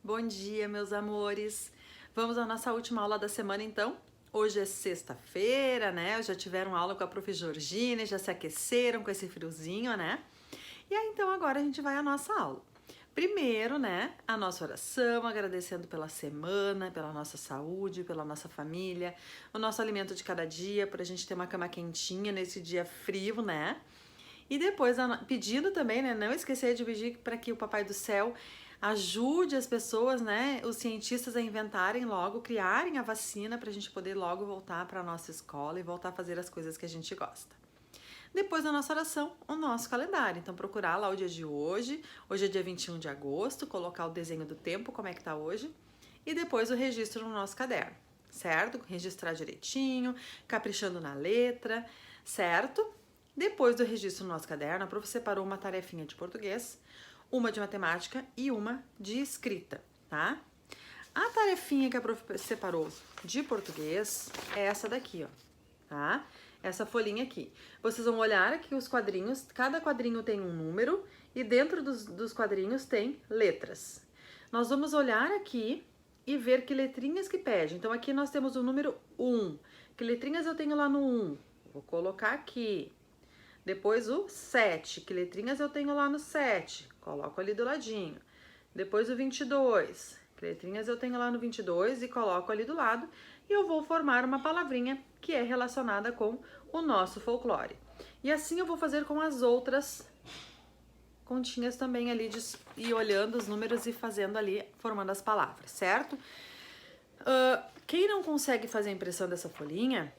Bom dia, meus amores. Vamos à nossa última aula da semana, então. Hoje é sexta-feira, né? Já tiveram aula com a prof. Georgina, já se aqueceram com esse friozinho, né? E aí, então, agora a gente vai à nossa aula. Primeiro, né, a nossa oração, agradecendo pela semana, pela nossa saúde, pela nossa família, o nosso alimento de cada dia, para a gente ter uma cama quentinha nesse dia frio, né? E depois pedindo também, né, não esquecer de pedir para que o Papai do Céu ajude as pessoas, né, os cientistas a inventarem logo, criarem a vacina para a gente poder logo voltar para a nossa escola e voltar a fazer as coisas que a gente gosta. Depois da nossa oração, o nosso calendário. Então, procurar lá o dia de hoje. Hoje é dia 21 de agosto, colocar o desenho do tempo, como é que tá hoje. E depois o registro no nosso caderno, certo? Registrar direitinho, caprichando na letra, certo? Depois do registro no nosso caderno, a prof separou uma tarefinha de português, uma de matemática e uma de escrita, tá? A tarefinha que a prof separou de português é essa daqui, ó, tá? Essa folhinha aqui. Vocês vão olhar aqui os quadrinhos, cada quadrinho tem um número e dentro dos quadrinhos tem letras. Nós vamos olhar aqui e ver que letrinhas que pede. Então aqui nós temos o número 1. Que letrinhas eu tenho lá no 1? Vou colocar aqui. Depois o 7, que letrinhas eu tenho lá no 7? Coloco ali do ladinho. Depois o 22, que letrinhas eu tenho lá no 22 e coloco ali do lado. E eu vou formar uma palavrinha que é relacionada com o nosso folclore. E assim eu vou fazer com as outras continhas também ali, e olhando os números e fazendo ali, formando as palavras, certo? Quem não consegue fazer a impressão dessa folhinha,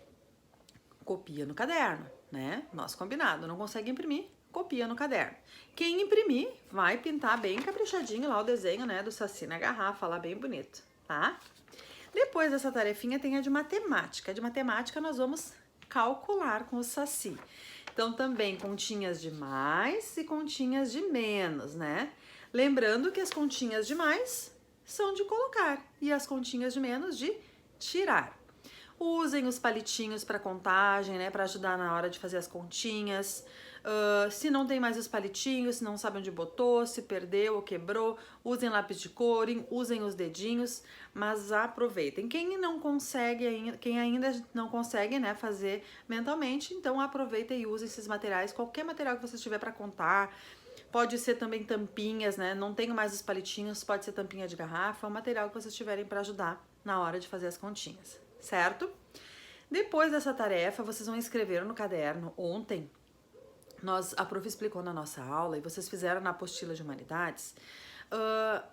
copia no caderno, né? Nosso combinado, não consegue imprimir, copia no caderno. Quem imprimir, vai pintar bem caprichadinho lá o desenho, né, do Saci na garrafa, lá bem bonito, tá? Depois dessa tarefinha tem a de matemática. De matemática nós vamos calcular com o Saci. Então também continhas de mais e continhas de menos, né? Lembrando que as continhas de mais são de colocar e as continhas de menos de tirar. Usem os palitinhos para contagem, né, para ajudar na hora de fazer as continhas. Se não tem mais os palitinhos, se não sabe onde botou, se perdeu ou quebrou, usem lápis de cor, usem os dedinhos, mas aproveitem. Quem não consegue ainda, quem ainda não consegue, né, fazer mentalmente, então aproveita e use esses materiais, qualquer material que você tiver para contar. Pode ser também tampinhas, né? Não tenho mais os palitinhos, pode ser tampinha de garrafa, o material que vocês tiverem para ajudar na hora de fazer as continhas, certo? Depois dessa tarefa, vocês vão escrever no caderno. Ontem, a prof explicou na nossa aula e vocês fizeram na apostila de humanidades,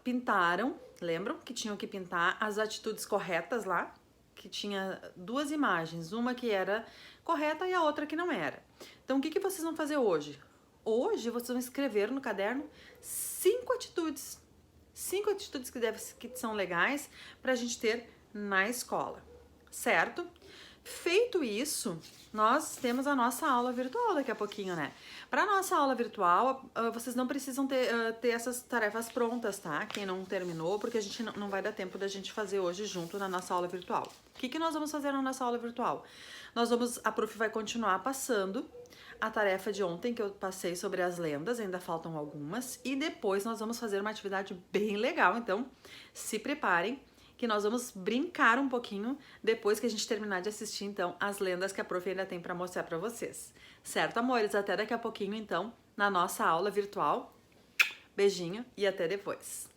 pintaram, lembram que tinham que pintar as atitudes corretas lá, que tinha duas imagens, uma que era correta e a outra que não era. Então, o que vocês vão fazer hoje? Hoje, vocês vão escrever no caderno 5 atitudes. 5 atitudes que são legais para a gente ter na escola, certo? Feito isso, nós temos a nossa aula virtual daqui a pouquinho, né? Para nossa aula virtual, vocês não precisam ter essas tarefas prontas, tá? Quem não terminou, porque a gente não vai dar tempo da gente fazer hoje junto na nossa aula virtual. O que nós vamos fazer na nossa aula virtual? A prof vai continuar passando a tarefa de ontem que eu passei sobre as lendas, ainda faltam algumas, e depois nós vamos fazer uma atividade bem legal, então se preparem que nós vamos brincar um pouquinho depois que a gente terminar de assistir, então, as lendas que a prof ainda tem para mostrar para vocês. Certo, amores? Até daqui a pouquinho, então, na nossa aula virtual. Beijinho e até depois.